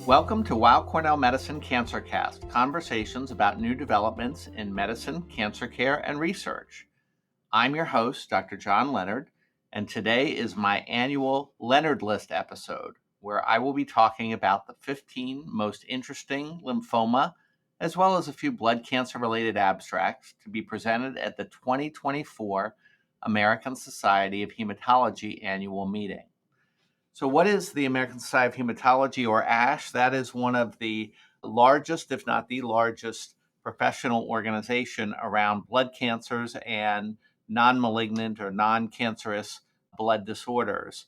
Welcome to Weill Cornell Medicine CancerCast, conversations about new developments in medicine, cancer care, and research. I'm your host, Dr. John Leonard, and today is my annual Leonard List episode, where I will be talking about the 15 most interesting lymphoma, as well as a few blood cancer-related abstracts to be presented at the 2024 American Society of Hematology annual meeting. So, what is the American Society of Hematology, or ASH? That is one of the largest, if not the largest, professional organization around blood cancers and non-malignant or non-cancerous blood disorders.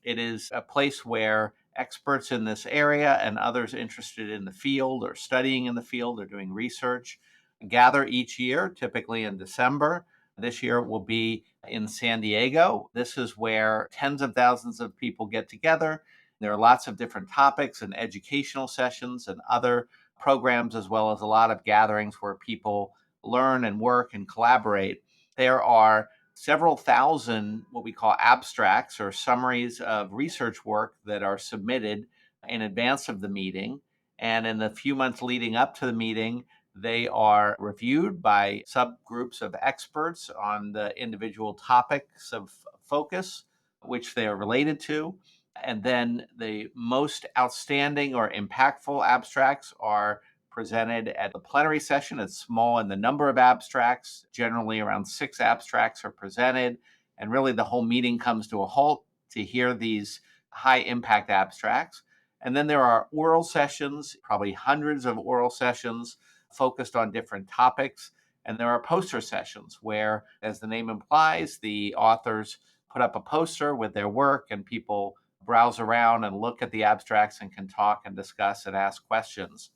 It is a place where experts in this area and others interested in the field or studying in the field or doing research gather each year, typically in December. This year will be in San Diego. This is where tens of thousands of people get together. There are lots of different topics and educational sessions and other programs, as well as a lot of gatherings where people learn and work and collaborate. There are several thousand what we call abstracts or summaries of research work that are submitted in advance of the meeting. And in the few months leading up to the meeting, they are reviewed by subgroups of experts on the individual topics of focus, which they are related to. And then the most outstanding or impactful abstracts are presented at the plenary session. It's small in the number of abstracts. Generally, around 6 abstracts are presented. And really, the whole meeting comes to a halt to hear these high impact abstracts. And then there are oral sessions, probably hundreds of oral sessions focused on different topics. And there are poster sessions where, as the name implies, the authors put up a poster with their work and people browse around and look at the abstracts and can talk and discuss and ask questions.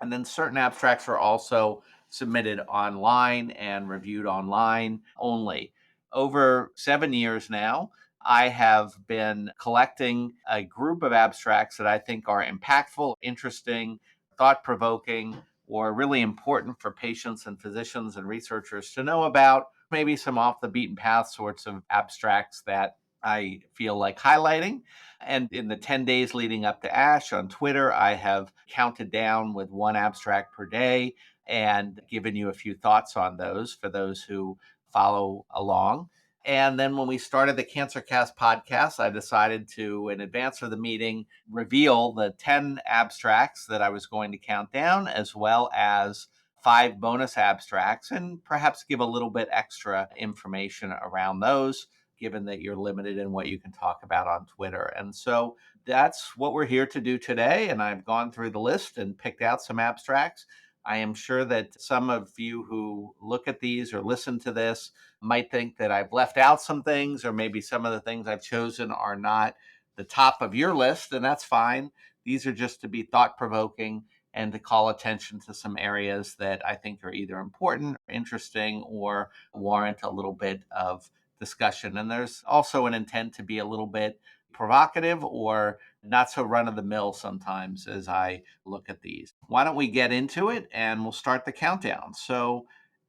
And then certain abstracts are also submitted online and reviewed online only. Over 7 years now, I have been collecting a group of abstracts that I think are impactful, interesting, thought-provoking, or really important for patients and physicians and researchers to know about. Maybe some off the beaten path sorts of abstracts that I feel like highlighting. And in the 10 days leading up to ASH on Twitter, I have counted down with one abstract per day and given you a few thoughts on those for those who follow along. And then when we started the CancerCast podcast, I decided to, in advance of the meeting, reveal the 10 abstracts that I was going to count down, as well as 5 bonus abstracts, and perhaps give a little bit extra information around those, given that you're limited in what you can talk about on Twitter. And so that's what we're here to do today. And I've gone through the list and picked out some abstracts. I am sure that some of you who look at these or listen to this might think that I've left out some things, or maybe some of the things I've chosen are not the top of your list, and that's fine. These are just to be thought-provoking and to call attention to some areas that I think are either important, interesting, or warrant a little bit of discussion. And there's also an intent to be a little bit provocative or not so run-of-the-mill sometimes as I look at these. Why don't we get into it, and we'll start the countdown. So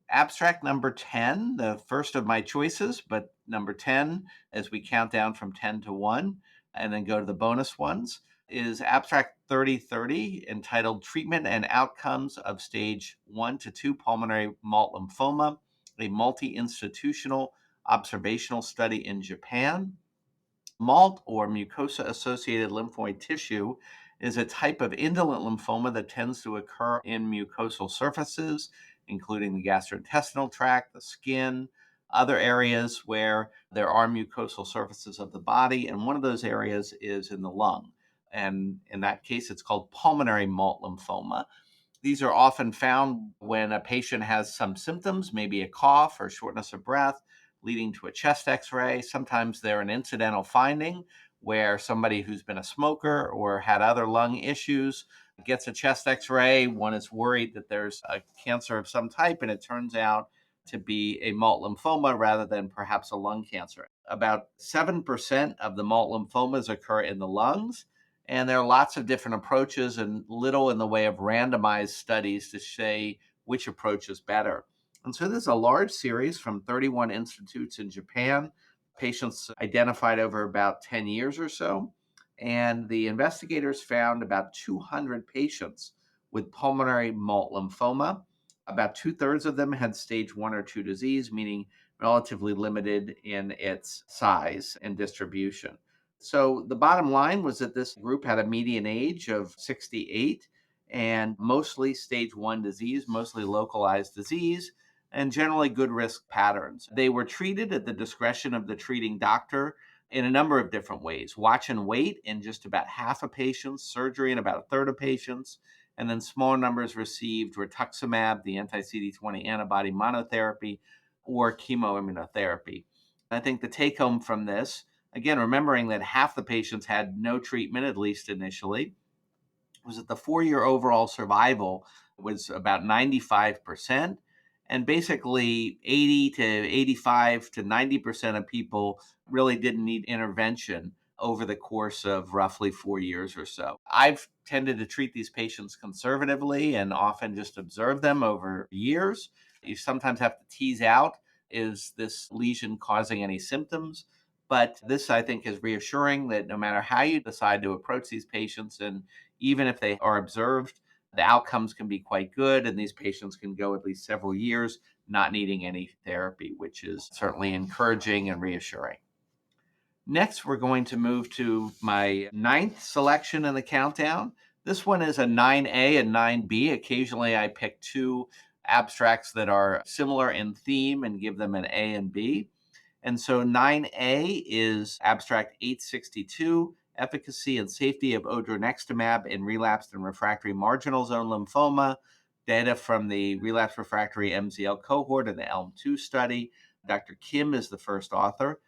abstract number 10, the first of my choices, but number 10 as we count down from 10 to 1 and then go to the bonus ones, is abstract 3030, entitled Treatment and Outcomes of Stage 1 to 2 Pulmonary Malt Lymphoma, a multi-institutional observational study in Japan. Malt, or mucosa-associated lymphoid tissue, is a type of indolent lymphoma that tends to occur in mucosal surfaces, including the gastrointestinal tract, the skin, other areas where there are mucosal surfaces of the body. And one of those areas is in the lung. And in that case, it's called pulmonary malt lymphoma. These are often found when a patient has some symptoms, maybe a cough or shortness of breath, leading to a chest x-ray. Sometimes they're an incidental finding where somebody who's been a smoker or had other lung issues gets a chest x-ray. One is worried that there's a cancer of some type, and it turns out to be a malt lymphoma rather than perhaps a lung cancer. About 7% of the malt lymphomas occur in the lungs, and there are lots of different approaches and little in the way of randomized studies to say which approach is better. And so this is a large series from 31 institutes in Japan, patients identified over about 10 years or so. And the investigators found about 200 patients with pulmonary malt lymphoma. About two-thirds of them had stage 1 or 2 disease, meaning relatively limited in its size and distribution. So the bottom line was that this group had a median age of 68 and mostly stage 1 disease, mostly localized disease, and generally good risk patterns. They were treated at the discretion of the treating doctor in a number of different ways. Watch and wait in just about half of patients, surgery in about a third of patients, and then smaller numbers received rituximab, the anti-CD20 antibody monotherapy, or chemoimmunotherapy. I think the take home from this, again, remembering that half the patients had no treatment, at least initially, was that the 4-year overall survival was about 95%. And basically 80 to 85 to 90% of people really didn't need intervention over the course of roughly 4 years or so. I've tended to treat these patients conservatively and often just observe them over years. You sometimes have to tease out, is this lesion causing any symptoms? But this, I think, is reassuring that no matter how you decide to approach these patients, and even if they are observed, the outcomes can be quite good, and these patients can go at least several years not needing any therapy, which is certainly encouraging and reassuring. Next, we're going to move to my ninth selection in the countdown. This one is a 9A and 9B. Occasionally, I pick two abstracts that are similar in theme and give them an A and B. And so 9A is abstract 862, efficacy and safety of odronextamab in relapsed and refractory marginal zone lymphoma, data from the relapsed refractory MZL cohort in the ELM2 study. Dr. Kim is the first author.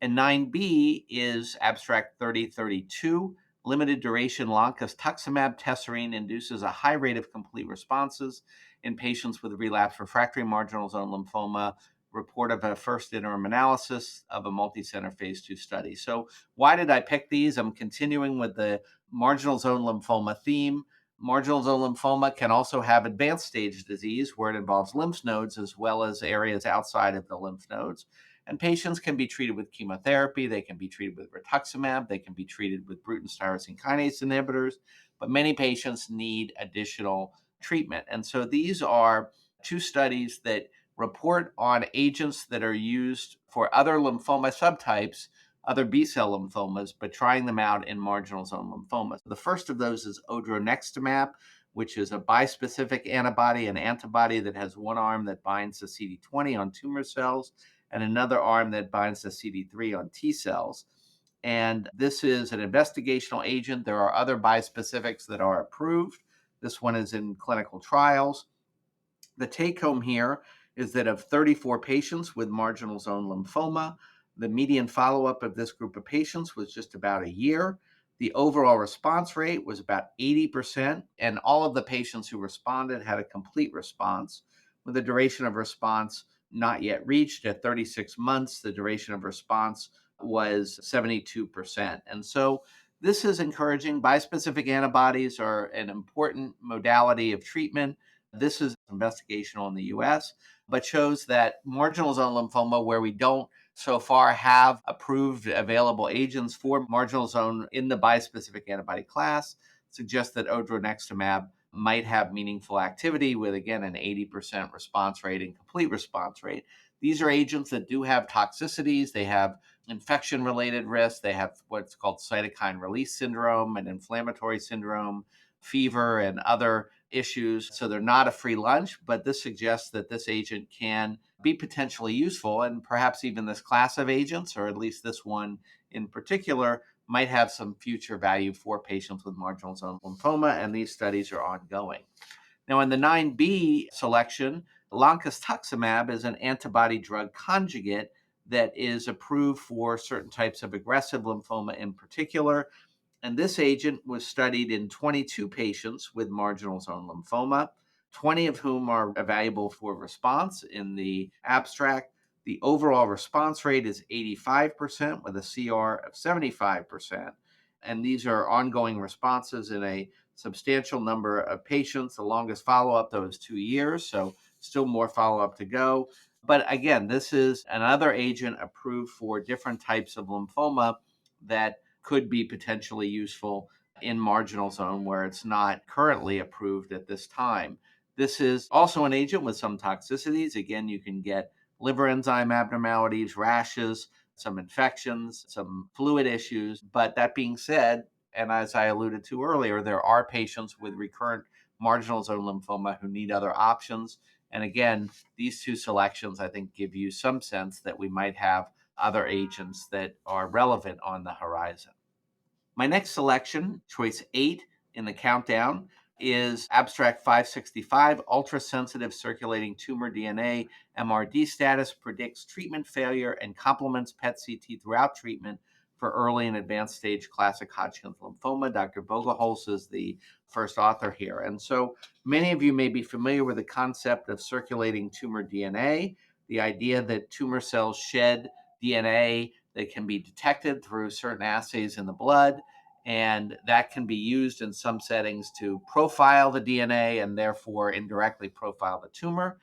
And 9B is abstract 3032, limited duration loncastuximab tesirine induces a high rate of complete responses in patients with relapsed refractory marginal zone lymphoma, report of a first interim analysis of a multi-center phase 2 study. So why did I pick these? I'm continuing with the marginal zone lymphoma theme. Marginal zone lymphoma can also have advanced stage disease where it involves lymph nodes as well as areas outside of the lymph nodes. And patients can be treated with chemotherapy. They can be treated with rituximab. They can be treated with Bruton tyrosine kinase inhibitors. But many patients need additional treatment. And so these are two studies that report on agents that are used for other lymphoma subtypes, other B-cell lymphomas, but trying them out in marginal zone lymphomas. The first of those is odronextamab, which is a bispecific antibody, an antibody that has one arm that binds to CD20 on tumor cells and another arm that binds to CD3 on T cells. And this is an investigational agent. There are other bispecifics that are approved. This one is in clinical trials. The take home here is that of 34 patients with marginal zone lymphoma, the median follow-up of this group of patients was just about a year. The overall response rate was about 80%, and all of the patients who responded had a complete response, with a duration of response not yet reached. At 36 months, the duration of response was 72%. And so this is encouraging. Bispecific antibodies are an important modality of treatment. This is investigational in the US, but shows that marginal zone lymphoma, where we don't so far have approved available agents for marginal zone in the bispecific antibody class, suggests that odronextamab might have meaningful activity with, again, an 80% response rate and complete response rate. These are agents that do have toxicities. They have infection-related risks. They have what's called cytokine release syndrome and inflammatory syndrome, fever, and other issues. So they're not a free lunch, but this suggests that this agent can be potentially useful, and perhaps even this class of agents, or at least this one in particular, might have some future value for patients with marginal zone lymphoma, and these studies are ongoing. Now, in the 9B selection, loncastuximab is an antibody drug conjugate that is approved for certain types of aggressive lymphoma in particular. And this agent was studied in 22 patients with marginal zone lymphoma, 20 of whom are evaluable for response in the abstract. The overall response rate is 85% with a CR of 75%. And these are ongoing responses in a substantial number of patients. The longest follow-up, though, is 2 years, so still more follow-up to go. But again, this is another agent approved for different types of lymphoma that could be potentially useful in marginal zone where it's not currently approved at this time. This is also an agent with some toxicities. Again, you can get liver enzyme abnormalities, rashes, some infections, some fluid issues. But that being said, and as I alluded to earlier, there are patients with recurrent marginal zone lymphoma who need other options. And again, these two selections, I think, give you some sense that we might have other agents that are relevant on the horizon. My next selection, choice 8 in the countdown, is abstract 565, ultrasensitive circulating tumor DNA MRD status predicts treatment failure and complements PET-CT throughout treatment for early and advanced stage classic Hodgkin's lymphoma. Dr. Bogelholz is the first author here. And so many of you may be familiar with the concept of circulating tumor DNA, the idea that tumor cells shed DNA that can be detected through certain assays in the blood, and that can be used in some settings to profile the DNA and therefore indirectly profile the tumor.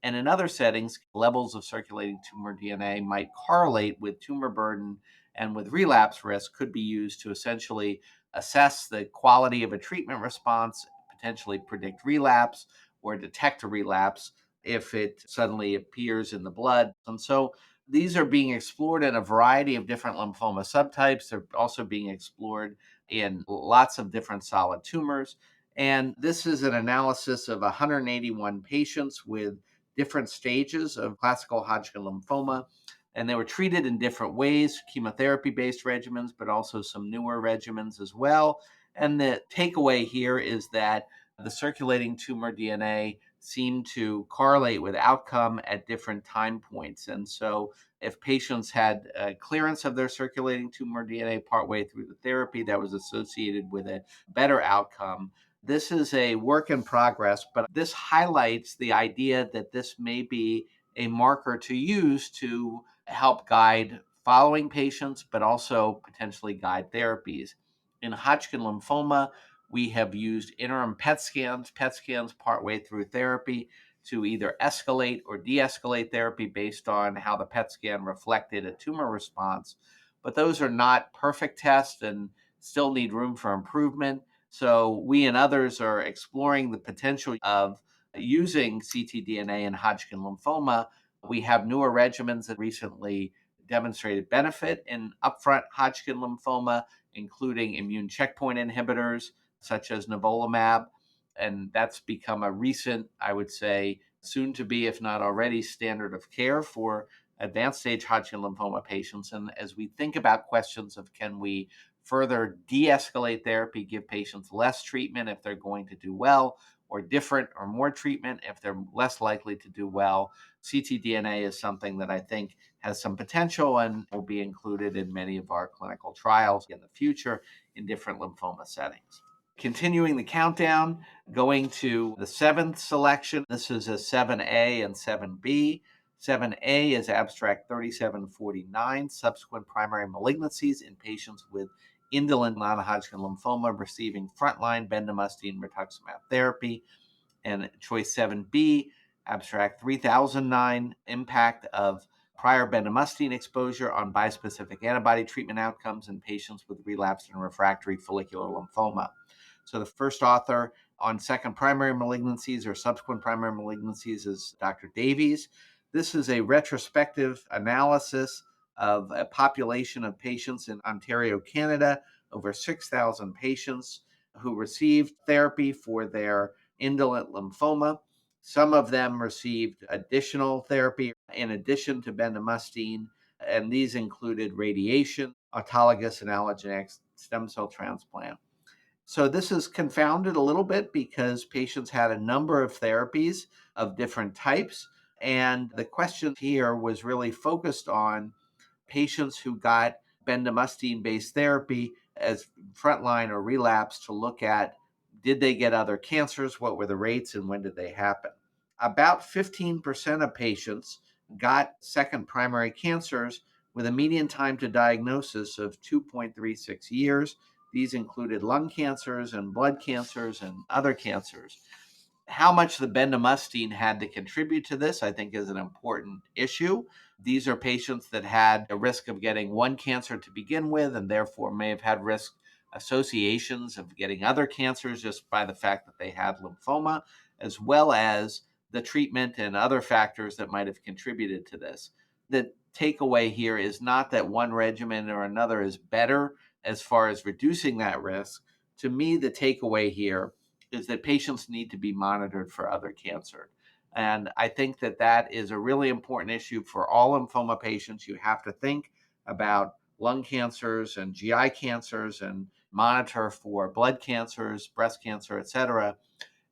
And in other settings, levels of circulating tumor DNA might correlate with tumor burden and with relapse risk, could be used to essentially assess the quality of a treatment response, potentially predict relapse or detect a relapse if it suddenly appears in the blood. And so these are being explored in a variety of different lymphoma subtypes. They're also being explored in lots of different solid tumors. And this is an analysis of 181 patients with different stages of classical Hodgkin lymphoma. And they were treated in different ways, chemotherapy-based regimens, but also some newer regimens as well. And the takeaway here is that the circulating tumor DNA seemed to correlate with outcome at different time points. And so if patients had clearance of their circulating tumor DNA partway through the therapy, that was associated with a better outcome. This is a work in progress, but this highlights the idea that this may be a marker to use to help guide following patients, but also potentially guide therapies. In Hodgkin lymphoma, we have used interim PET scans partway through therapy to either escalate or de-escalate therapy based on how the PET scan reflected a tumor response. But those are not perfect tests and still need room for improvement. So we and others are exploring the potential of using ctDNA in Hodgkin lymphoma. We have newer regimens that recently demonstrated benefit in upfront Hodgkin lymphoma, including immune checkpoint inhibitors such as nivolumab. And that's become a recent, I would say, soon to be, if not already, standard of care for advanced stage Hodgkin lymphoma patients. And as we think about questions of can we further de-escalate therapy, give patients less treatment if they're going to do well, or different or more treatment if they're less likely to do well, ctDNA is something that I think has some potential and will be included in many of our clinical trials in the future in different lymphoma settings. Continuing the countdown, going to the 7th selection. This is a 7A and 7B. 7A is abstract 3749, subsequent primary malignancies in patients with indolent non-Hodgkin lymphoma receiving frontline bendamustine rituximab therapy. And choice 7B, abstract 3009, impact of prior bendamustine exposure on bispecific antibody treatment outcomes in patients with relapsed and refractory follicular lymphoma. So the first author on second primary malignancies or subsequent primary malignancies is Dr. Davies. This is a retrospective analysis of a population of patients in Ontario, Canada, over 6,000 patients who received therapy for their indolent lymphoma. Some of them received additional therapy in addition to bendamustine, and these included radiation, autologous and allogeneic stem cell transplant. So this is confounded a little bit because patients had a number of therapies of different types. And the question here was really focused on patients who got bendamustine-based therapy as frontline or relapse to look at, did they get other cancers? What were the rates and when did they happen? About 15% of patients got second primary cancers with a median time to diagnosis of 2.36 years. These included lung cancers and blood cancers and other cancers. How much the bendamustine had to contribute to this, I think, is an important issue. These are patients that had a risk of getting one cancer to begin with, and therefore may have had risk associations of getting other cancers just by the fact that they had lymphoma, as well as the treatment and other factors that might have contributed to this. The takeaway here is not that one regimen or another is better as far as reducing that risk. To me, the takeaway here is that patients need to be monitored for other cancer. And I think that that is a really important issue for all lymphoma patients. You have to think about lung cancers and GI cancers and monitor for blood cancers, breast cancer, et cetera.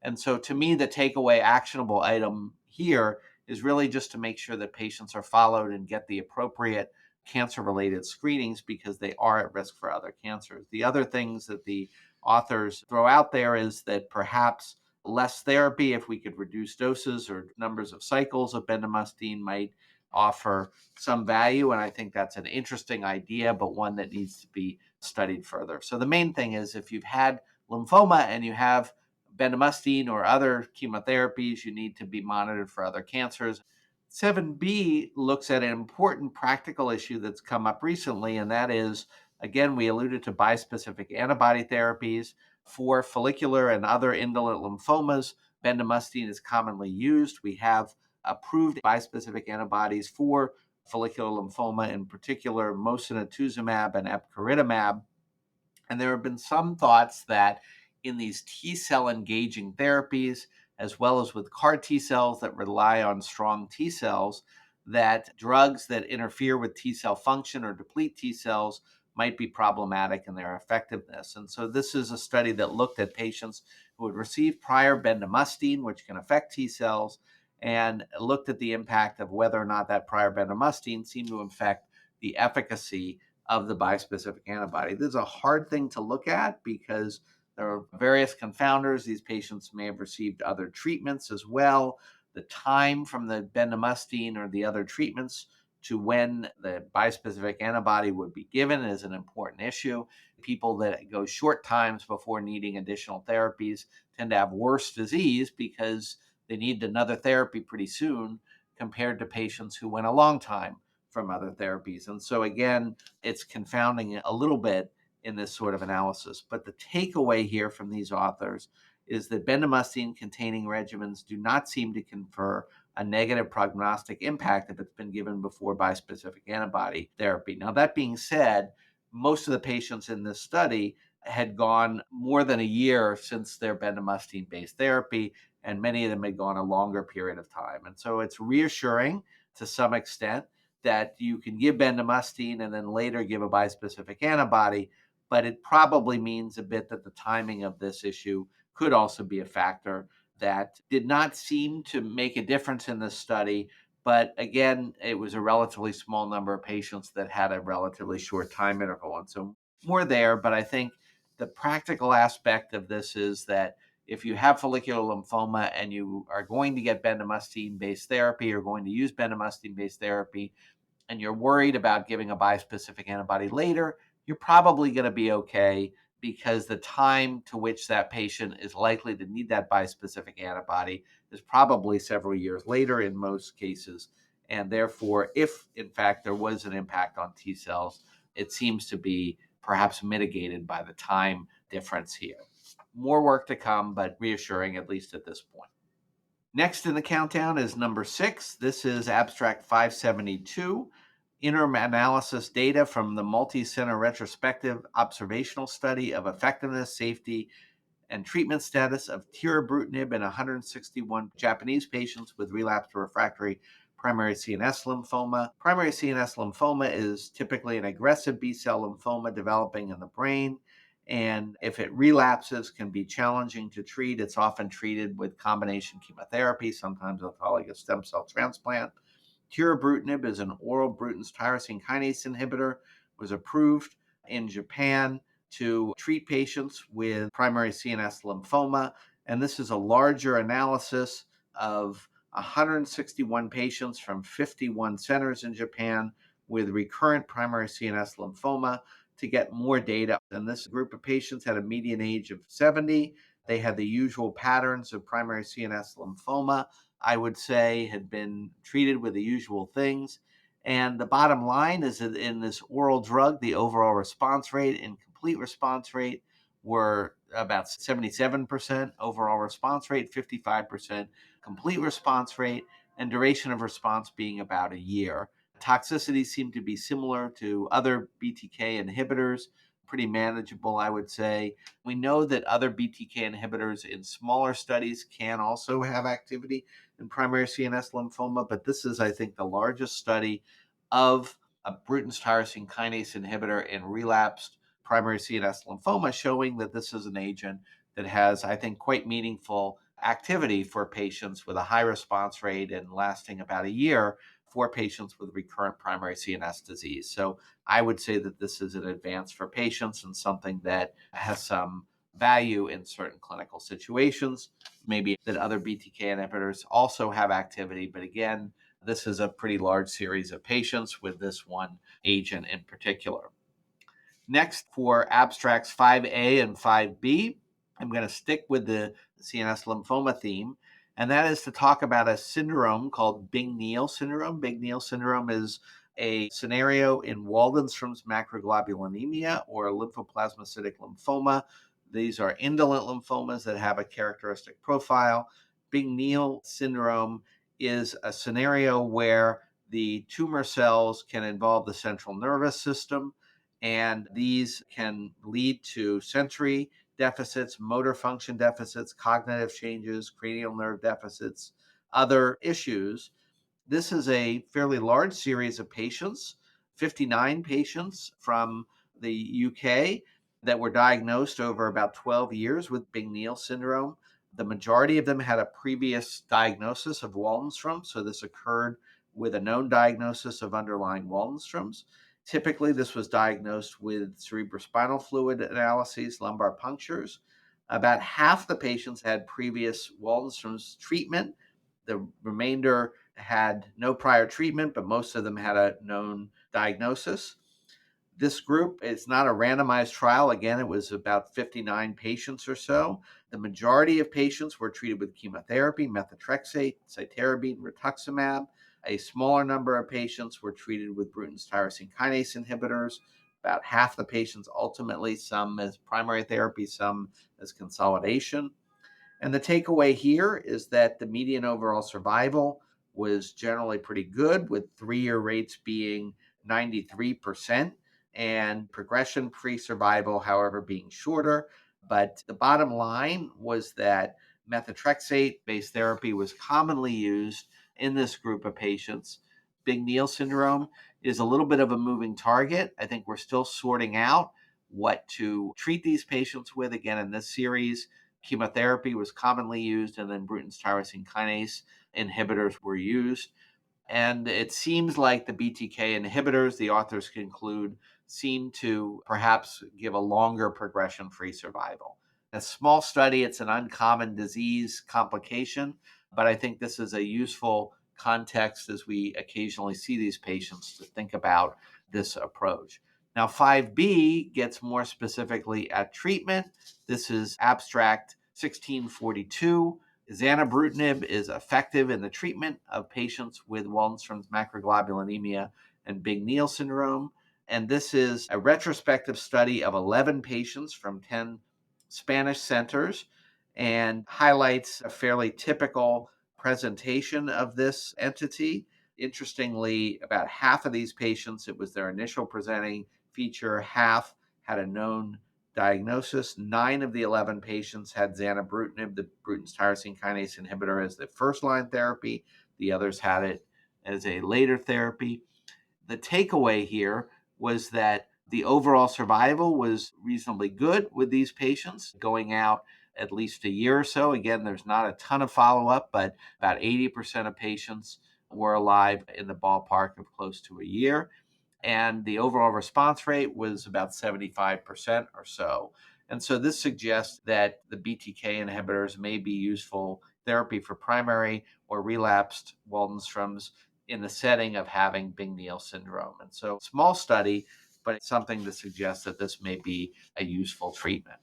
And so to me, the takeaway actionable item here is really just to make sure that patients are followed and get the appropriate cancer related screenings because they are at risk for other cancers. The other things that the authors throw out there is that perhaps less therapy, if we could reduce doses or numbers of cycles of bendamustine, might offer some value. And I think that's an interesting idea, but one that needs to be studied further. So the main thing is if you've had lymphoma and you have bendamustine or other chemotherapies, you need to be monitored for other cancers. 7B looks at an important practical issue that's come up recently, and that is, again, we alluded to bispecific antibody therapies for follicular and other indolent lymphomas. Bendamustine is commonly used. We have approved bispecific antibodies for follicular lymphoma, in particular, mosunetuzumab and epcoritamab. And there have been some thoughts that in these T cell engaging therapies, as well as with CAR T cells that rely on strong T cells, that drugs that interfere with T cell function or deplete T cells might be problematic in their effectiveness. And so this is a study that looked at patients who had received prior bendamustine, which can affect T cells, and looked at the impact of whether or not that prior bendamustine seemed to affect the efficacy of the bispecific antibody. This is a hard thing to look at because there are various confounders. These patients may have received other treatments as well. The time from the bendamustine or the other treatments to when the bispecific antibody would be given is an important issue. People that go short times before needing additional therapies tend to have worse disease because they need another therapy pretty soon compared to patients who went a long time from other therapies. And so again, it's confounding a little bit in this sort of analysis. But the takeaway here from these authors is that bendamustine containing regimens do not seem to confer a negative prognostic impact if it's been given before bispecific antibody therapy. Now, that being said, most of the patients in this study had gone more than a year since their bendamustine based therapy, and many of them had gone a longer period of time. And so it's reassuring to some extent that you can give bendamustine and then later give a bispecific antibody, but it probably means a bit that the timing of this issue could also be a factor that did not seem to make a difference in this study. But again, it was a relatively small number of patients that had a relatively short time interval. And so more there, but I think the practical aspect of this is that if you have follicular lymphoma and you are going to get bendamustine-based therapy or going to use bendamustine-based therapy, and you're worried about giving a bispecific antibody later, you're probably going to be okay because the time to which that patient is likely to need that bispecific antibody is probably several years later in most cases. And therefore, if in fact there was an impact on T cells, it seems to be perhaps mitigated by the time difference here. More work to come, but reassuring at least at this point. Next in the countdown is number 6. This is abstract 572, interim analysis data from the multi-center retrospective observational study of effectiveness, safety, and treatment status of tirabrutinib in 161 Japanese patients with relapsed or refractory primary CNS lymphoma. Primary CNS lymphoma is typically an aggressive B-cell lymphoma developing in the brain. And if it relapses, can be challenging to treat. It's often treated with combination chemotherapy, sometimes autologous stem cell transplant. Tirabrutinib is an oral Bruton's tyrosine kinase inhibitor, was approved in Japan to treat patients with primary CNS lymphoma. And this is a larger analysis of 161 patients from 51 centers in Japan with recurrent primary CNS lymphoma to get more data. And this group of patients had a median age of 70. They had the usual patterns of primary CNS lymphoma, I would say, had been treated with the usual things. And the bottom line is that in this oral drug, the overall response rate and complete response rate were about 77% overall response rate, 55% complete response rate, and duration of response being about a year. Toxicity seemed to be similar to other BTK inhibitors, pretty manageable, I would say. We know that other BTK inhibitors in smaller studies can also have activity in primary CNS lymphoma, but this is, I think, the largest study of a Bruton's tyrosine kinase inhibitor in relapsed primary CNS lymphoma, showing that this is an agent that has, I think, quite meaningful activity for patients with a high response rate and lasting about a year for patients with recurrent primary CNS disease. So I would say that this is an advance for patients and something that has some value in certain clinical situations. Maybe that other BTK inhibitors also have activity, but again, this is a pretty large series of patients with this one agent in particular. Next, for abstracts 5A and 5B, I'm going to stick with the CNS lymphoma theme, and that is to talk about a syndrome called Bing-Neal syndrome. Bing-Neal syndrome is a scenario in Waldenstrom's macroglobulinemia or lymphoplasmacytic lymphoma. These are indolent lymphomas that have a characteristic profile. Bing-Neal syndrome is a scenario where the tumor cells can involve the central nervous system, and these can lead to sensory deficits, motor function deficits, cognitive changes, cranial nerve deficits, other issues. This is a fairly large series of patients, 59 patients from the UK that were diagnosed over about 12 years with Bing-Neal syndrome. The majority of them had a previous diagnosis of Waldenstrom, so this occurred with a known diagnosis of underlying Waldenstrom's. Typically, this was diagnosed with cerebrospinal fluid analyses, lumbar punctures. About half the patients had previous Waldenstrom's treatment. The remainder had no prior treatment, but most of them had a known diagnosis. This group, it's not a randomized trial. Again, it was about 59 patients or so. The majority of patients were treated with chemotherapy, methotrexate, cytarabine, rituximab. A smaller number of patients were treated with Bruton's tyrosine kinase inhibitors. About half the patients ultimately, some as primary therapy, some as consolidation. And the takeaway here is that the median overall survival was generally pretty good, with 3-year rates being 93% and progression-free survival, however, being shorter. But the bottom line was that methotrexate-based therapy was commonly used in this group of patients. Bing-Neal syndrome is a little bit of a moving target. I think we're still sorting out what to treat these patients with. Again, in this series, chemotherapy was commonly used, and then Bruton's tyrosine kinase inhibitors were used. And it seems like the BTK inhibitors, the authors conclude, seem to perhaps give a longer progression-free survival. A small study, it's an uncommon disease complication, but I think this is a useful context as we occasionally see these patients to think about this approach. Now, 5B gets more specifically at treatment. This is abstract 1642. Zanubrutinib is effective in the treatment of patients with Waldenstrom's macroglobulinemia and Bing-Neal syndrome. And this is a retrospective study of 11 patients from 10 Spanish centers and highlights a fairly typical presentation of this entity. Interestingly, about half of these patients, it was their initial presenting feature, half had a known diagnosis. 9 of the 11 patients had zanubrutinib, the Bruton's tyrosine kinase inhibitor, as the first-line therapy. The others had it as a later therapy. The takeaway here was that the overall survival was reasonably good with these patients, going out at least a year or so. Again, there's not a ton of follow-up, but about 80% of patients were alive in the ballpark of close to a year. And the overall response rate was about 75% or so. And so this suggests that the BTK inhibitors may be useful therapy for primary or relapsed Waldenstrom's in the setting of having Bing-Neal syndrome. And so small study, but it's something to suggest that this may be a useful treatment.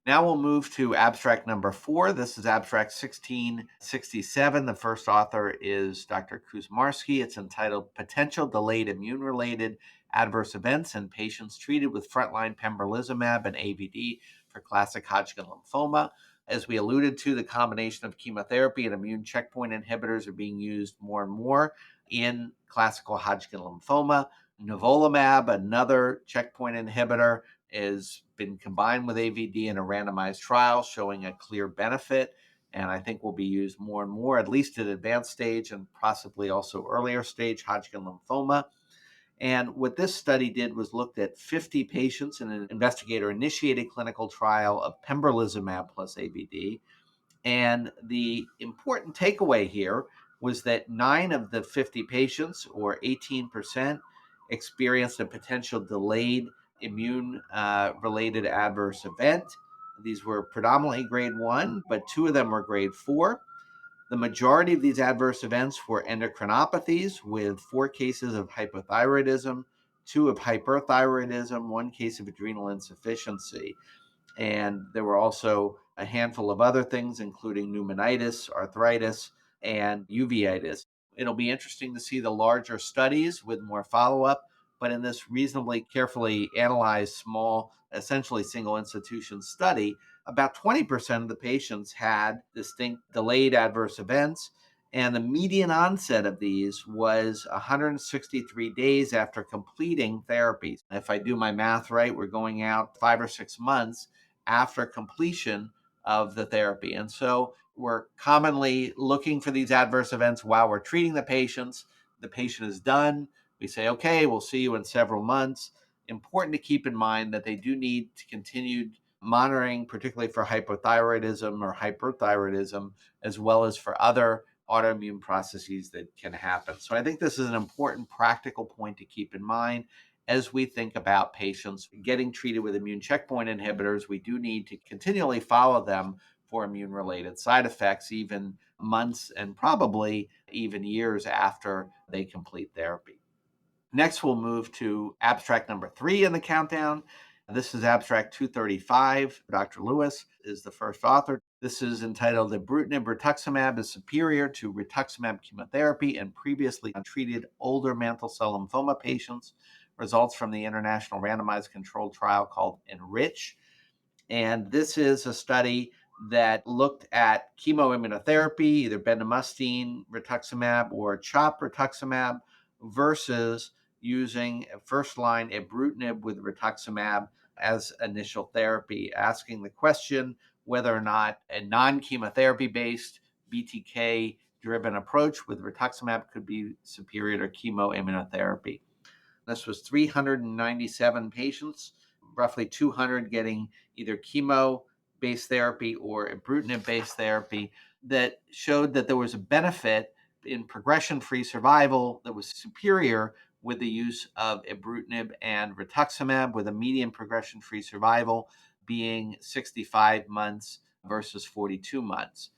Now we'll move to abstract number 4. This is abstract 1667. The first author is Dr. Kuzmarski. It's entitled Potential Delayed Immune-Related Adverse Events in Patients Treated with Frontline Pembrolizumab and AVD for Classic Hodgkin Lymphoma. As we alluded to, the combination of chemotherapy and immune checkpoint inhibitors are being used more and more in classical Hodgkin lymphoma. Nivolumab, another checkpoint inhibitor, has been combined with AVD in a randomized trial showing a clear benefit, and I think will be used more and more, at least at advanced stage and possibly also earlier stage Hodgkin lymphoma. And what this study did was looked at 50 patients in an investigator-initiated clinical trial of pembrolizumab plus AVD. And the important takeaway here was that 9 of the 50 patients, or 18%, experienced a potential delayed immune related adverse event. These were predominantly grade 1, but 2 of them were grade 4. The majority of these adverse events were endocrinopathies, with 4 cases of hypothyroidism, 2 of hyperthyroidism, 1 case of adrenal insufficiency. And there were also a handful of other things, including pneumonitis, arthritis, and uveitis. It'll be interesting to see the larger studies with more follow-up, but in this reasonably carefully analyzed small, essentially single institution study, about 20% of the patients had distinct delayed adverse events, and the median onset of these was 163 days after completing therapies. If I do my math right, we're going out 5 or 6 months after completion of the therapy. And so we're commonly looking for these adverse events while we're treating the patients. The patient is done. We say, okay, we'll see you in several months. Important to keep in mind that they do need continued monitoring, particularly for hypothyroidism or hyperthyroidism, as well as for other autoimmune processes that can happen. So I think this is an important practical point to keep in mind. As we think about patients getting treated with immune checkpoint inhibitors, we do need to continually follow them for immune-related side effects, even months and probably even years after they complete therapy. Next, we'll move to abstract number 3 in the countdown. This is abstract 235. Dr. Lewis is the first author. This is entitled Ibrutinib Rituximab is superior to rituximab chemotherapy in previously untreated older mantle cell lymphoma patients. Results from the international randomized controlled trial called ENRICH. And this is a study that looked at chemoimmunotherapy, either bendamustine, rituximab, or CHOP rituximab, versus using first-line ibrutinib with rituximab as initial therapy, asking the question whether or not a non-chemotherapy-based BTK-driven approach with rituximab could be superior to chemoimmunotherapy. This was 397 patients, roughly 200 getting either chemo-based therapy or ibrutinib-based therapy, that showed that there was a benefit in progression-free survival that was superior with the use of ibrutinib and rituximab, with a median progression-free survival being 65 months versus 42 months.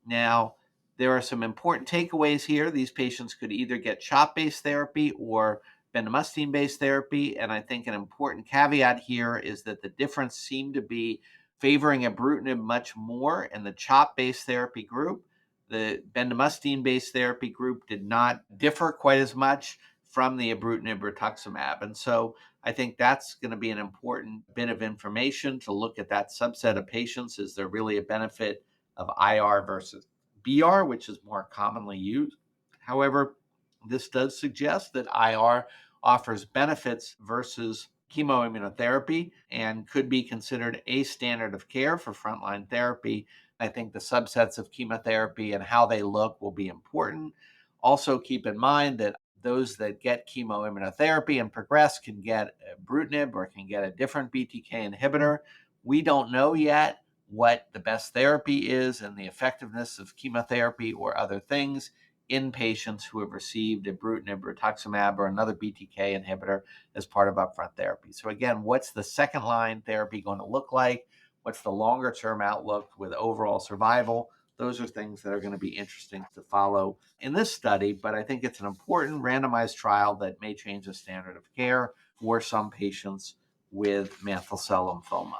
Now, there are some important takeaways here. These patients could either get CHOP-based therapy or bendamustine-based therapy, and I think an important caveat here is that the difference seemed to be favoring ibrutinib much more in the CHOP-based therapy group. The bendamustine-based therapy group did not differ quite as much from the ibrutinib rituximab, and so I think that's going to be an important bit of information to look at that subset of patients. Is there really a benefit of IR versus BR, which is more commonly used? However, this does suggest that IR offers benefits versus chemoimmunotherapy and could be considered a standard of care for frontline therapy. I think the subsets of chemotherapy and how they look will be important. Also, keep in mind that those that get chemoimmunotherapy and progress can get ibrutinib or can get a different BTK inhibitor. We don't know yet what the best therapy is and the effectiveness of chemotherapy or other things in patients who have received ibrutinib, rituximab, or another BTK inhibitor as part of upfront therapy. So again, what's the second line therapy going to look like? What's the longer term outlook with overall survival? Those are things that are going to be interesting to follow in this study, but I think it's an important randomized trial that may change the standard of care for some patients with mantle cell lymphoma.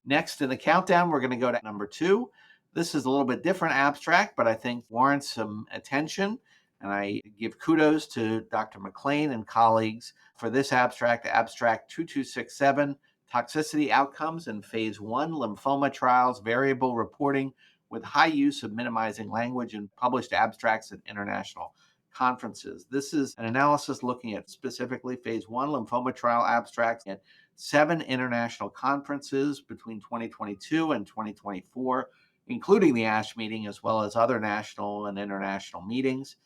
Next in the countdown, we're going to go to number 2. This is a little bit different abstract, but I think warrants some attention. And I give kudos to Dr. McLean and colleagues for this abstract, abstract 2267, toxicity outcomes in phase 1 lymphoma trials, variable reporting with high use of minimizing language, and published abstracts at international conferences. This is an analysis looking at specifically phase 1 lymphoma trial abstracts at 7 international conferences between 2022 and 2024, including the ASH meeting, as well as other national and international meetings.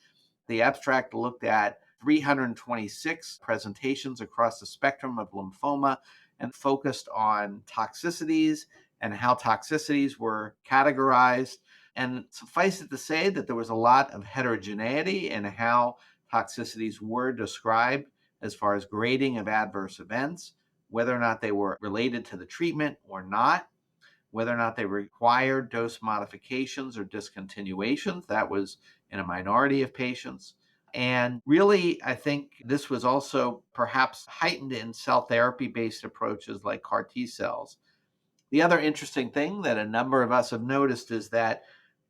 The abstract looked at 326 presentations across the spectrum of lymphoma and focused on toxicities and how toxicities were categorized. And suffice it to say that there was a lot of heterogeneity in how toxicities were described as far as grading of adverse events, whether or not they were related to the treatment or not, whether or not they required dose modifications or discontinuations. That was in a minority of patients. And really, I think this was also perhaps heightened in cell therapy-based approaches like CAR T cells. The other interesting thing that a number of us have noticed is that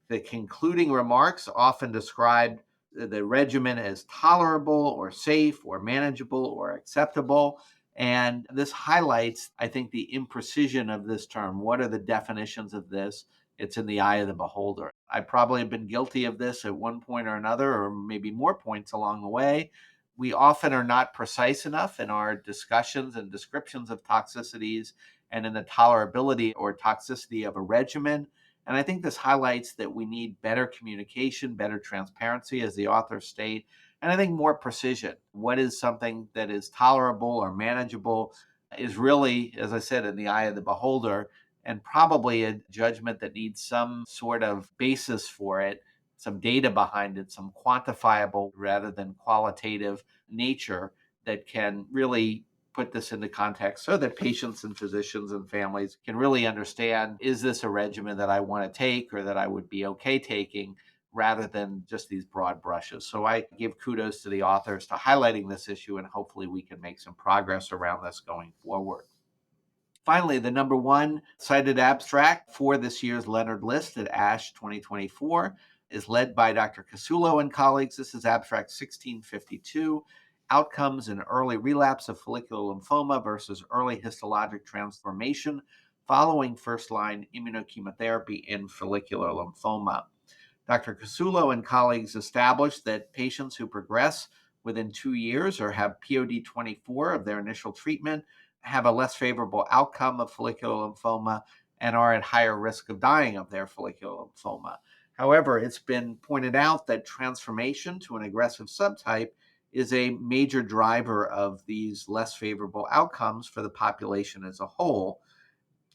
the concluding remarks often described the regimen as tolerable or safe or manageable or acceptable. And this highlights, I think, the imprecision of this term. What are the definitions of this? It's in the eye of the beholder. I probably have been guilty of this at one point or another, or maybe more points along the way. We often are not precise enough in our discussions and descriptions of toxicities and in the tolerability or toxicity of a regimen. And I think this highlights that we need better communication, better transparency, as the authors state, and I think more precision. What is something that is tolerable or manageable is really, as I said, in the eye of the beholder, and probably a judgment that needs some sort of basis for it, some data behind it, some quantifiable rather than qualitative nature that can really put this into context so that patients and physicians and families can really understand, is this a regimen that I want to take or that I would be okay taking, rather than just these broad brushes. So I give kudos to the authors to highlighting this issue, and hopefully we can make some progress around this going forward. Finally, the number 1 cited abstract for this year's Leonard List at ASH 2024 is led by Dr. Casulo and colleagues. This is abstract 1652, outcomes in early relapse of follicular lymphoma versus early histologic transformation following first-line immunochemotherapy in follicular lymphoma. Dr. Casulo and colleagues established that patients who progress within 2 years or have POD24 of their initial treatment have a less favorable outcome of follicular lymphoma and are at higher risk of dying of their follicular lymphoma. However, it's been pointed out that transformation to an aggressive subtype is a major driver of these less favorable outcomes for the population as a whole.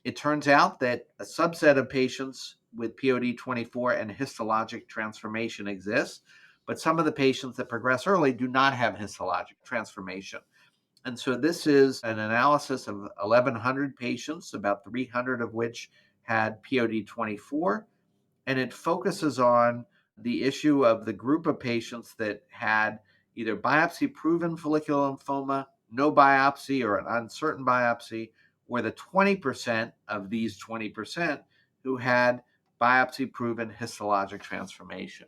It turns out that a subset of patients with POD24 and histologic transformation exists, but some of the patients that progress early do not have histologic transformation. And so this is an analysis of 1,100 patients, about 300 of which had POD24, and it focuses on the issue of the group of patients that had either biopsy-proven follicular lymphoma, no biopsy, or an uncertain biopsy, or the 20% of these 20% who had biopsy-proven histologic transformation.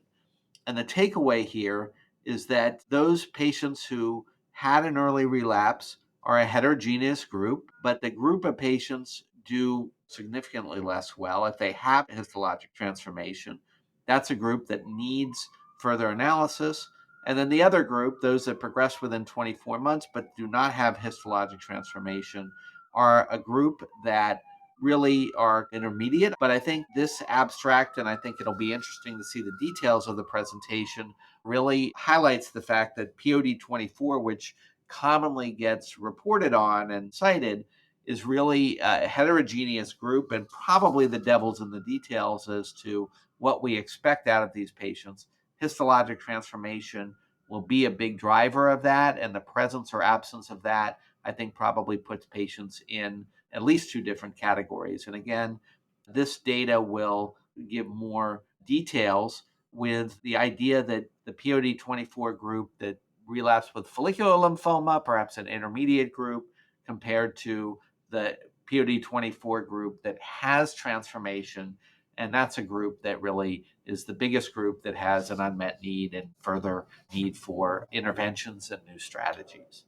And the takeaway here is that those patients who had an early relapse are a heterogeneous group, but the group of patients do significantly less well if they have histologic transformation. That's a group that needs further analysis. And then the other group, those that progress within 24 months but do not have histologic transformation, are a group that really are intermediate. But I think this abstract, and I think it'll be interesting to see the details of the presentation, really highlights the fact that POD24, which commonly gets reported on and cited, is really a heterogeneous group, and probably the devil's in the details as to what we expect out of these patients. Histologic transformation will be a big driver of that, and the presence or absence of that, I think, probably puts patients in at least 2 different categories. And again, this data will give more details with the idea that the POD24 group that relapsed with follicular lymphoma, perhaps an intermediate group, compared to the POD24 group that has transformation. And that's a group that really is the biggest group that has an unmet need and further need for interventions and new strategies.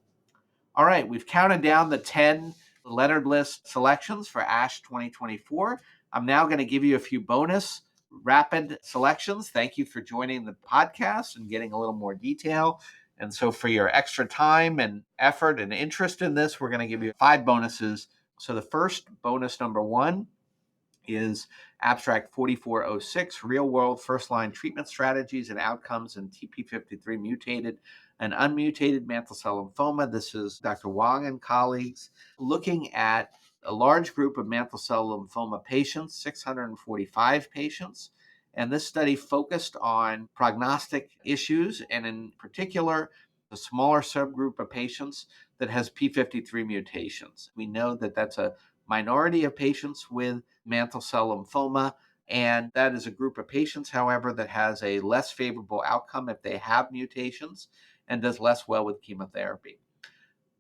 All right, we've counted down the 10 Leonard List selections for ASH 2024. I'm now going to give you a few bonus rapid selections. Thank you for joining the podcast and getting a little more detail. And so for your extra time and effort and interest in this, we're going to give you 5 bonuses. So the first bonus, number 1, is abstract 4406, real world first line treatment strategies and outcomes in TP53 mutated and unmutated mantle cell lymphoma. This is Dr. Wang and colleagues looking at a large group of mantle cell lymphoma patients, 645 patients. And this study focused on prognostic issues, and in particular, a smaller subgroup of patients that has P53 mutations. We know that that's a minority of patients with mantle cell lymphoma, and that is a group of patients, however, that has a less favorable outcome if they have mutations and does less well with chemotherapy.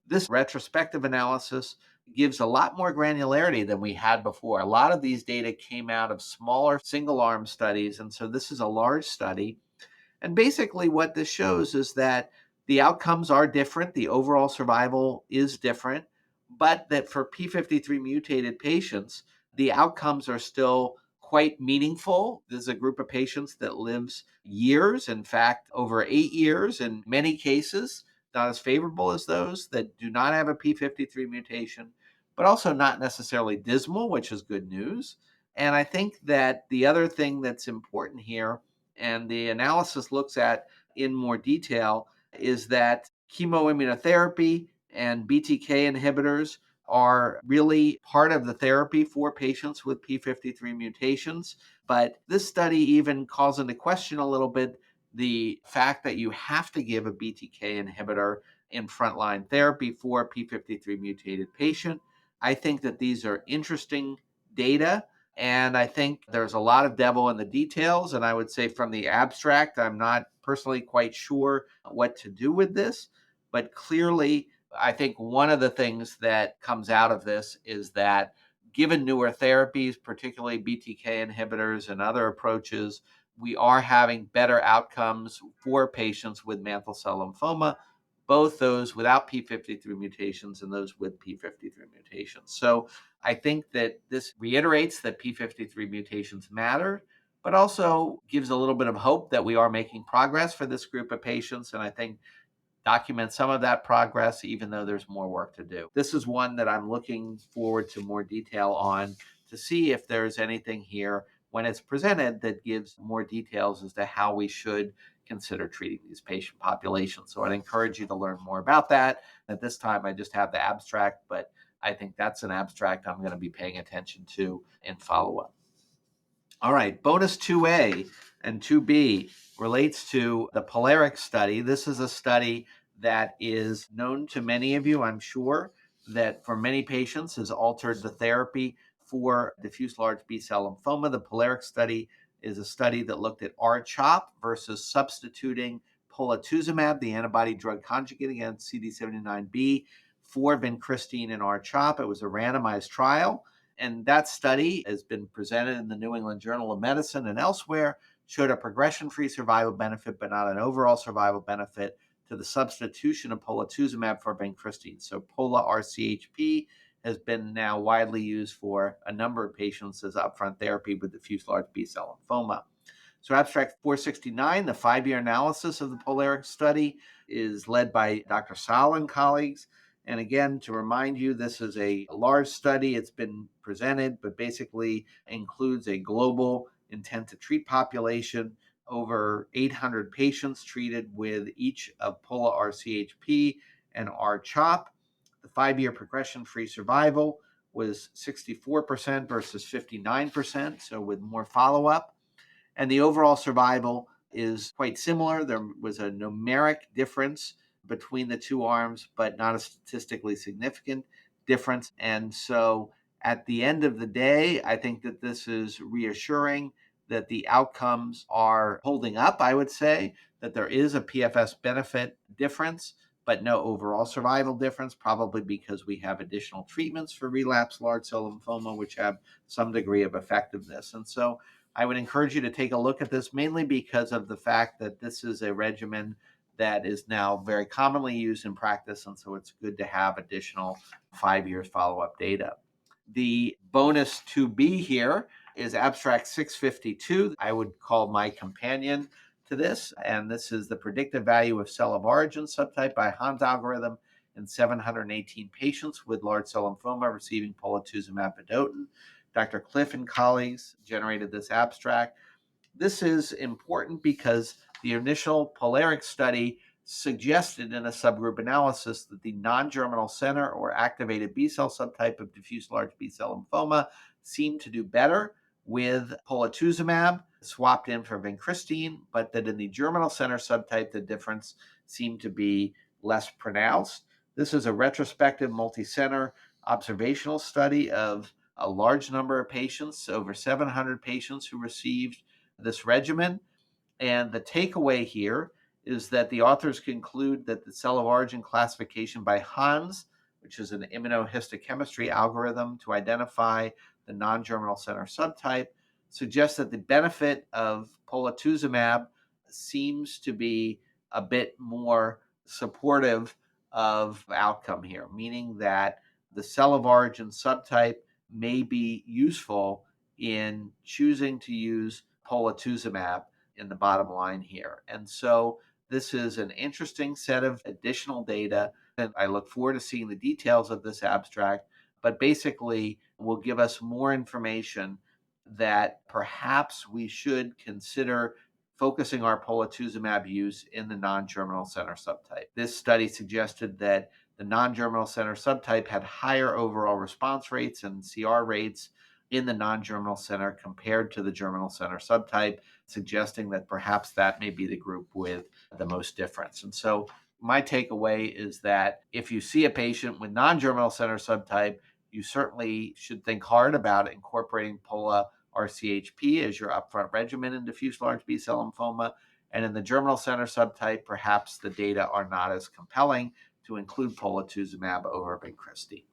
This retrospective analysis gives a lot more granularity than we had before. A lot of these data came out of smaller single-arm studies, and so this is a large study. And basically what this shows is that the outcomes are different, the overall survival is different, but that for P53 mutated patients, the outcomes are still quite meaningful. This is a group of patients that lives years, in fact, over 8 years in many cases, not as favorable as those that do not have a P53 mutation, but also not necessarily dismal, which is good news. And I think that the other thing that's important here, and the analysis looks at in more detail, is that chemoimmunotherapy and BTK inhibitors are really part of the therapy for patients with P53 mutations. But this study even calls into question a little bit the fact that you have to give a BTK inhibitor in frontline therapy for a P53 mutated patient. I think that these are interesting data, and I think there's a lot of devil in the details. And I would say from the abstract, I'm not personally quite sure what to do with this. But clearly, I think one of the things that comes out of this is that given newer therapies, particularly BTK inhibitors and other approaches, we are having better outcomes for patients with mantle cell lymphoma, both those without P53 mutations and those with P53 mutations. So I think that this reiterates that P53 mutations matter, but also gives a little bit of hope that we are making progress for this group of patients. And I think document some of that progress, even though there's more work to do. This is one that I'm looking forward to more detail on to see if there's anything here when it's presented that gives more details as to how we should consider treating these patient populations. So I'd encourage you to learn more about that. At this time, I just have the abstract, but I think that's an abstract I'm going to be paying attention to in follow-up. All right, bonus 2A and 2B relates to the Pulmonary study. This is a study that is known to many of you, I'm sure, that for many patients has altered the therapy for diffuse large B-cell lymphoma. The Pulmonary study is a study that looked at R-CHOP versus substituting polatuzumab, the antibody drug conjugate against CD79B, for vincristine and R-CHOP. It was a randomized trial. And that study has been presented in the New England Journal of Medicine and elsewhere, showed a progression-free survival benefit, but not an overall survival benefit to the substitution of polatuzumab for vincristine. So Pola-R-CHP has been now widely used for a number of patients as upfront therapy with diffuse large B-cell lymphoma. So abstract 469, the 5-year analysis of the Pulmonary study, is led by Dr. Saul and colleagues. And again, to remind you, this is a large study. It's been presented, but basically includes a global intent to treat population, over 800 patients treated with each of Pola-R-CHP and R-CHOP. The 5-year progression-free survival was 64% versus 59%, so with more follow-up. And the overall survival is quite similar. There was a numeric difference between the two arms, but not a statistically significant difference. And so at the end of the day, I think that this is reassuring that the outcomes are holding up. I would say that there is a PFS benefit difference, but no overall survival difference, probably because we have additional treatments for relapsed large cell lymphoma, which have some degree of effectiveness. And so I would encourage you to take a look at this, mainly because of the fact that this is a regimen that is now very commonly used in practice. And so it's good to have additional 5 years follow-up data. The bonus to be here is abstract 652. I would call my companion to this, and this is the predictive value of cell of origin subtype by Hans algorithm in 718 patients with large cell lymphoma receiving polatuzumab vedotin. Dr. Cliff and colleagues generated this abstract. This is important because the initial Polaric study suggested in a subgroup analysis that the non-germinal center or activated B cell subtype of diffuse large B cell lymphoma seemed to do better with polatuzumab swapped in for vincristine, but that in the germinal center subtype, the difference seemed to be less pronounced. This is a retrospective multi-center observational study of a large number of patients, over 700 patients who received this regimen. And the takeaway here is that the authors conclude that the cell of origin classification by Hans, which is an immunohistochemistry algorithm to identify the non-germinal center subtype, suggests that the benefit of polatuzumab seems to be a bit more supportive of outcome here, meaning that the cell of origin subtype may be useful in choosing to use polatuzumab in the bottom line here. And so this is an interesting set of additional data, and I look forward to seeing the details of this abstract, but basically will give us more information that perhaps we should consider focusing our polatuzumab use in the non-germinal center subtype. This study suggested that the non-germinal center subtype had higher overall response rates and CR rates in the non-germinal center compared to the germinal center subtype, suggesting that perhaps that may be the group with the most difference. And so my takeaway is that if you see a patient with non-germinal center subtype, you certainly should think hard about incorporating Pola RCHP as your upfront regimen in diffuse large B-cell lymphoma. And in the germinal center subtype, perhaps the data are not as compelling to include polatuzumab over vincristine.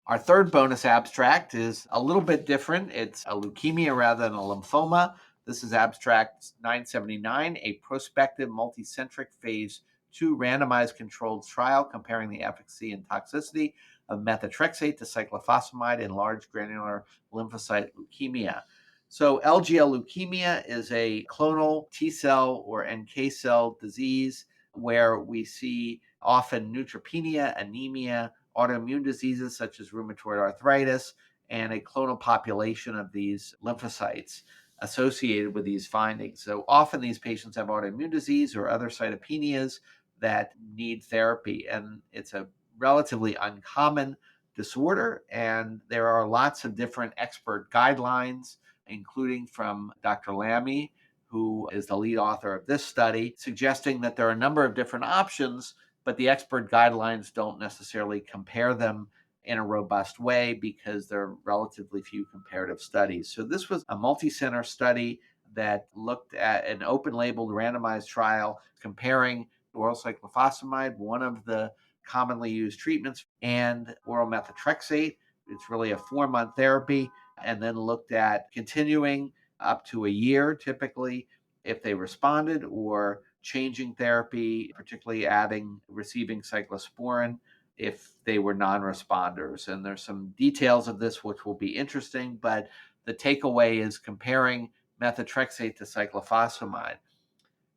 Our third bonus abstract is a little bit different. It's a leukemia rather than a lymphoma. This is abstract 979, a prospective multicentric phase 2 randomized controlled trial comparing the efficacy and toxicity of methotrexate to cyclophosphamide in large granular lymphocyte leukemia. So LGL leukemia is a clonal T cell or NK cell disease where we see often neutropenia, anemia, autoimmune diseases such as rheumatoid arthritis, and a clonal population of these lymphocytes associated with these findings. So often these patients have autoimmune disease or other cytopenias that need therapy, and it's a relatively uncommon disorder, and there are lots of different expert guidelines, including from Dr. Lamy, who is the lead author of this study, suggesting that there are a number of different options, but the expert guidelines don't necessarily compare them in a robust way because there are relatively few comparative studies. So this was a multi-center study that looked at an open-labeled randomized trial comparing oral cyclophosphamide, one of the commonly used treatments, and oral methotrexate. It's really a 4-month therapy, and then looked at continuing up to a year, typically, if they responded, or changing therapy, particularly receiving cyclosporin if they were non-responders. And there's some details of this which will be interesting, but the takeaway is comparing methotrexate to cyclophosphamide.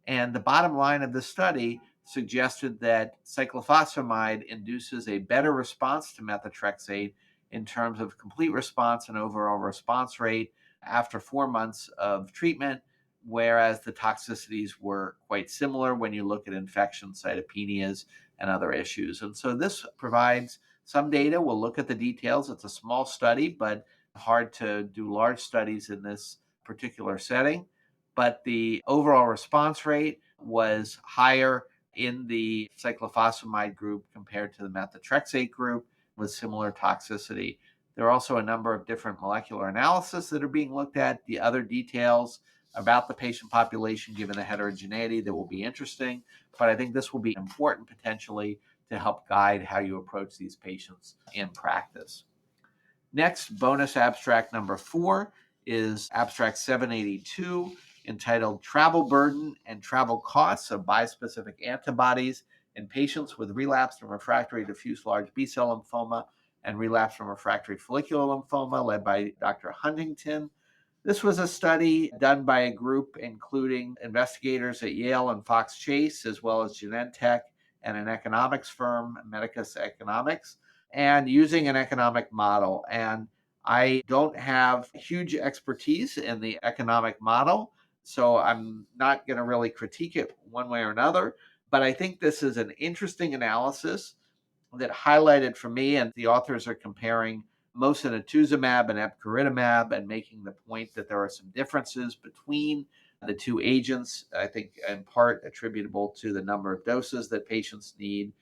And the bottom line of the study suggested that cyclophosphamide induces a better response to methotrexate in terms of complete response and overall response rate after 4 months of treatment, whereas the toxicities were quite similar when you look at infection, cytopenias, and other issues. And so this provides some data. We'll look at the details. It's a small study, but hard to do large studies in this particular setting. But the overall response rate was higher in the cyclophosphamide group compared to the methotrexate group with similar toxicity. There are also a number of different molecular analyses that are being looked at. The other details about the patient population given the heterogeneity that will be interesting. But I think this will be important potentially to help guide how you approach these patients in practice. Next, bonus abstract number 4 is abstract 782, entitled Travel Burden and Travel Costs of Bispecific Antibodies in Patients with Relapsed and Refractory Diffuse Large B-cell Lymphoma and Relapsed and Refractory Follicular Lymphoma, led by Dr. Huntington. This was a study done by a group including investigators at Yale and Fox Chase, as well as Genentech and an economics firm, Medicus Economics, and using an economic model. And I don't have huge expertise in the economic model, so I'm not going to really critique it one way or another. But I think this is an interesting analysis that highlighted for me, and the authors are comparing mosunetuzumab and epcoritamab and making the point that there are some differences between the two agents, I think in part attributable to the number of doses that patients need.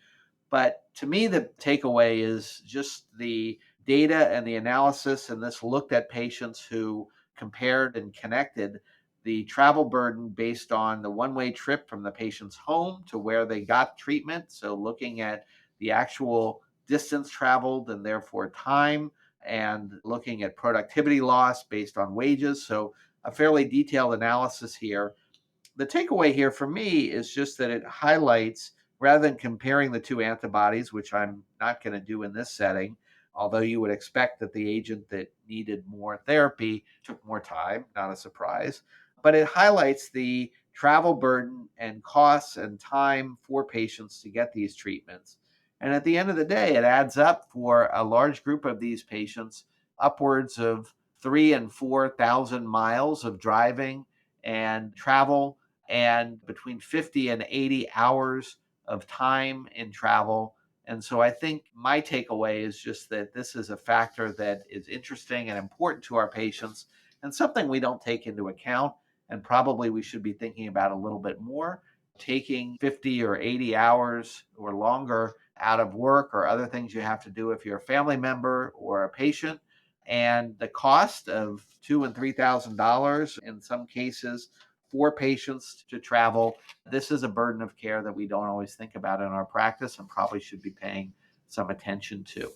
But to me, the takeaway is just the data and the analysis. And this looked at patients who compared and connected the travel burden based on the one-way trip from the patient's home to where they got treatment. So looking at the actual distance traveled and therefore time, and looking at productivity loss based on wages. So a fairly detailed analysis here. The takeaway here for me is just that it highlights, rather than comparing the two antibodies, which I'm not going to do in this setting, although you would expect that the agent that needed more therapy took more time, not a surprise, but it highlights the travel burden and costs and time for patients to get these treatments. And at the end of the day, it adds up for a large group of these patients, upwards of 3,000 and 4,000 miles of driving and travel, and between 50 and 80 hours of time in travel. And so I think my takeaway is just that this is a factor that is interesting and important to our patients, and something we don't take into account, and probably we should be thinking about a little bit more. Taking 50 or 80 hours or longer out of work or other things you have to do if you're a family member or a patient, and the cost of $2,000 and $3,000 in some cases for patients to travel. This is a burden of care that we don't always think about in our practice and probably should be paying some attention to.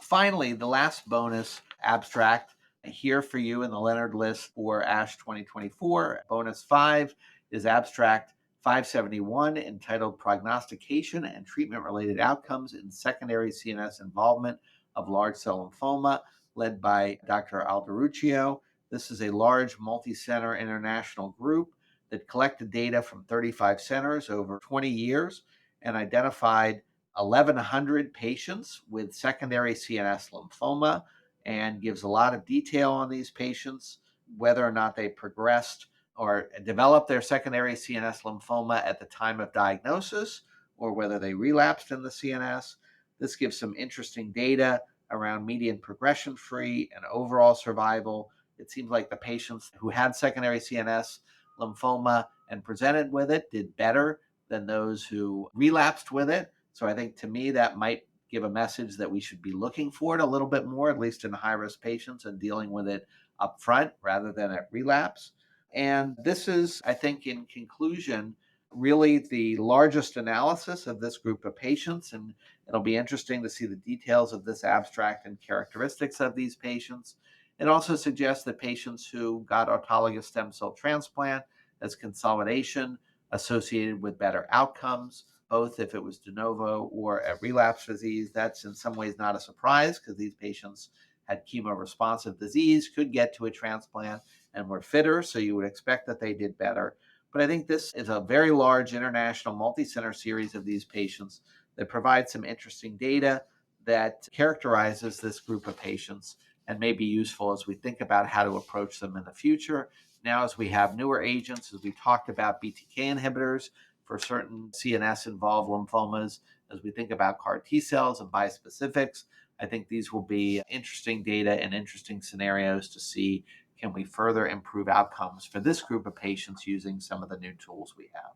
Finally, the last bonus abstract here for you in the Leonard List for ASH 2024, bonus 5, is abstract 571, entitled Prognostication and Treatment-Related Outcomes in Secondary CNS Involvement of Large Cell Lymphoma, led by Dr. Alderuccio. This is a large multi-center international group that collected data from 35 centers over 20 years and identified 1,100 patients with secondary CNS lymphoma, and gives a lot of detail on these patients, whether or not they progressed or developed their secondary CNS lymphoma at the time of diagnosis, or whether they relapsed in the CNS. This gives some interesting data around median progression-free and overall survival. It seems like the patients who had secondary CNS lymphoma and presented with it did better than those who relapsed with it. So I think, to me, that might give a message that we should be looking for it a little bit more, at least in high-risk patients, and dealing with it up front rather than at relapse. And this is, I think, in conclusion, really the largest analysis of this group of patients. And it'll be interesting to see the details of this abstract and characteristics of these patients. It also suggests that patients who got autologous stem cell transplant as consolidation associated with better outcomes, both if it was de novo or a relapse disease. That's in some ways not a surprise, because these patients had chemo-responsive disease, could get to a transplant, and were fitter, so you would expect that they did better. But I think this is a very large international multi-center series of these patients that provides some interesting data that characterizes this group of patients and may be useful as we think about how to approach them in the future. Now, as we have newer agents, as we talked about BTK inhibitors for certain CNS-involved lymphomas, as we think about CAR T cells and bispecifics, I think these will be interesting data and interesting scenarios to see, can we further improve outcomes for this group of patients using some of the new tools we have.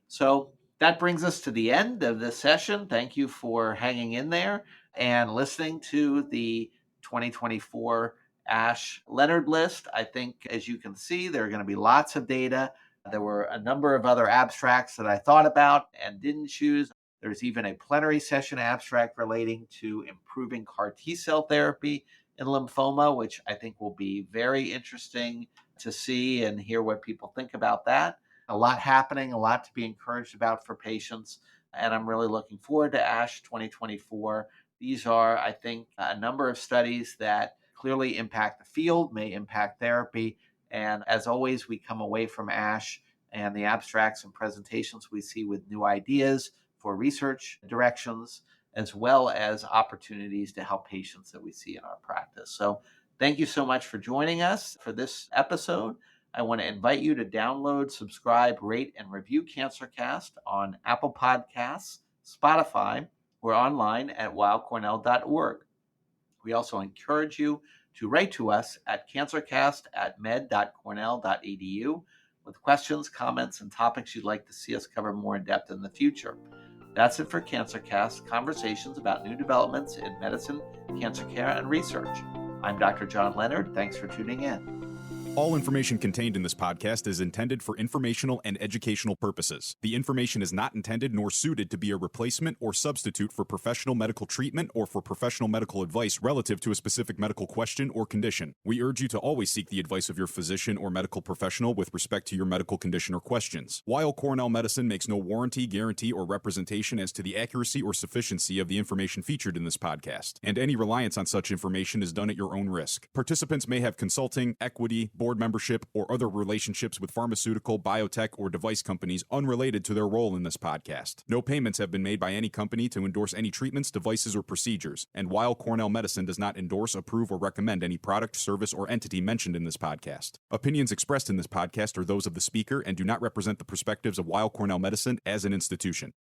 So that brings us to the end of this session. Thank you for hanging in there and listening to the 2024 ASH Leonard List. I think, as you can see, there are going to be lots of data. There were a number of other abstracts that I thought about and didn't choose. There's even a plenary session abstract relating to improving CAR T cell therapy in lymphoma, which I think will be very interesting to see and hear what people think about that. A lot happening, a lot to be encouraged about for patients, and I'm really looking forward to ASH 2024. These are, I think, a number of studies that clearly impact the field, may impact therapy, and as always, we come away from ASH and the abstracts and presentations we see with new ideas for research directions, as well as opportunities to help patients that we see in our practice. So thank you so much for joining us for this episode. I want to invite you to download, subscribe, rate, and review CancerCast on Apple Podcasts, Spotify, or online at weillcornell.org. We also encourage you to write to us at cancercast@med.cornell.edu with questions, comments, and topics you'd like to see us cover more in depth in the future. That's it for CancerCast, conversations about new developments in medicine, cancer care, and research. I'm Dr. John Leonard. Thanks for tuning in. All information contained in this podcast is intended for informational and educational purposes. The information is not intended nor suited to be a replacement or substitute for professional medical treatment or for professional medical advice relative to a specific medical question or condition. We urge you to always seek the advice of your physician or medical professional with respect to your medical condition or questions. Weill Cornell Medicine makes no warranty, guarantee, or representation as to the accuracy or sufficiency of the information featured in this podcast, and any reliance on such information is done at your own risk. Participants may have consulting, equity, board membership, or other relationships with pharmaceutical, biotech, or device companies unrelated to their role in this podcast. No payments have been made by any company to endorse any treatments, devices, or procedures, and Weill Cornell Medicine does not endorse, approve, or recommend any product, service, or entity mentioned in this podcast. Opinions expressed in this podcast are those of the speaker and do not represent the perspectives of Weill Cornell Medicine as an institution.